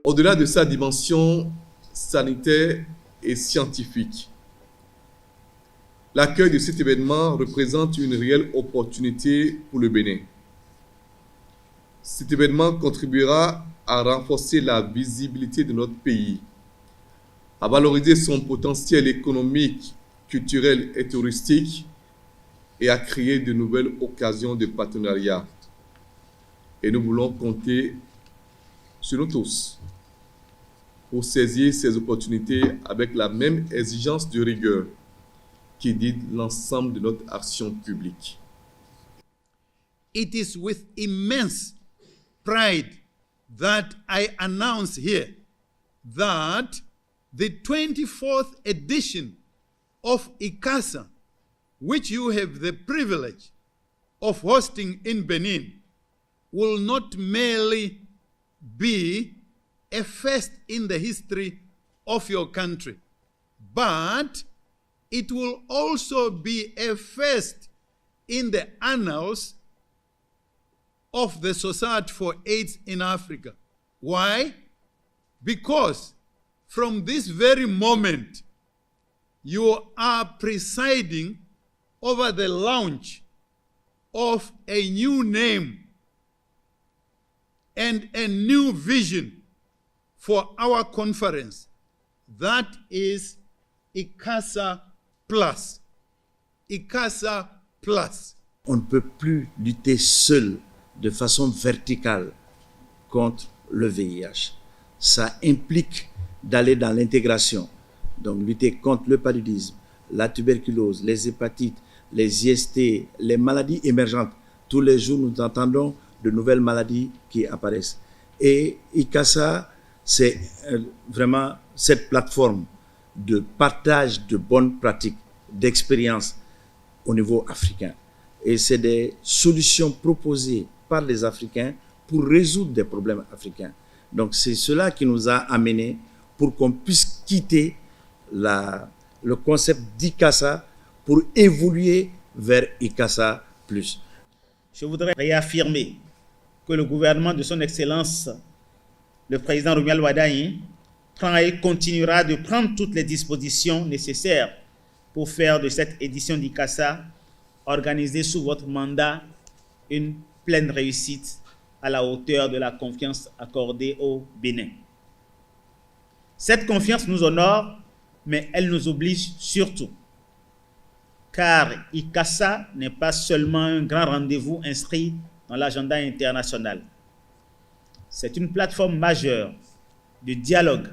Au-delà de sa dimension sanitaire et scientifique, l'accueil de cet événement représente une réelle opportunité pour le Bénin. Cet événement contribuera à renforcer la visibilité de notre pays, à valoriser son potentiel économique, culturel et touristique et à créer de nouvelles occasions de partenariat. Et nous voulons compter sur nous tous pour saisir ces opportunités avec la même exigence de rigueur qui guide l'ensemble de notre action publique. It is with immense pride that I announce here that the 24th edition of ICASA, which you have the privilege of hosting in Benin, will not merely be a first in the history of your country, but it will also be a first in the annals of the Society for AIDS in Africa. Why? Because from this very moment, you are presiding over the launch of a new name and a new vision for our conference. That is ICASA Plus. ICASA Plus. On ne peut plus lutter seul de façon verticale contre le VIH. Ça implique d'aller dans l'intégration, donc lutter contre le paludisme, la tuberculose, les hépatites, les IST, les maladies émergentes. Tous les jours, nous entendons de nouvelles maladies qui apparaissent. Et ICASA, c'est vraiment cette plateforme de partage de bonnes pratiques, d'expériences au niveau africain. Et c'est des solutions proposées par les Africains pour résoudre des problèmes africains. Donc c'est cela qui nous a amenés pour qu'on puisse quitter le concept d'ICASA pour évoluer vers ICASA+. Je voudrais réaffirmer que le gouvernement de son Excellence, le président Romuald Wadagne, prend et continuera de prendre toutes les dispositions nécessaires pour faire de cette édition d'ICASA, organisée sous votre mandat, une pleine réussite à la hauteur de la confiance accordée au Bénin. Cette confiance nous honore, mais elle nous oblige surtout, car ICASA n'est pas seulement un grand rendez-vous inscrit dans l'agenda international. C'est une plateforme majeure de dialogue,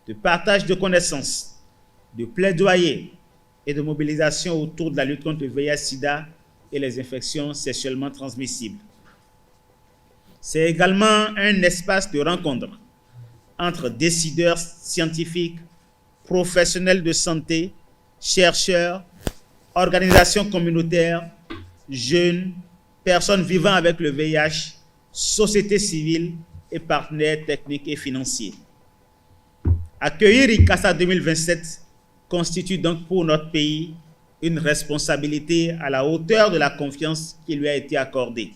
de partage de connaissances, de plaidoyer et de mobilisation autour de la lutte contre le VIH-Sida et les infections sexuellement transmissibles. C'est également un espace de rencontre entre décideurs scientifiques, professionnels de santé, chercheurs, organisations communautaires, jeunes, personnes vivant avec le VIH, société civile et partenaires techniques et financiers. Accueillir ICASA 2027 constitue donc pour notre pays une responsabilité à la hauteur de la confiance qui lui a été accordée.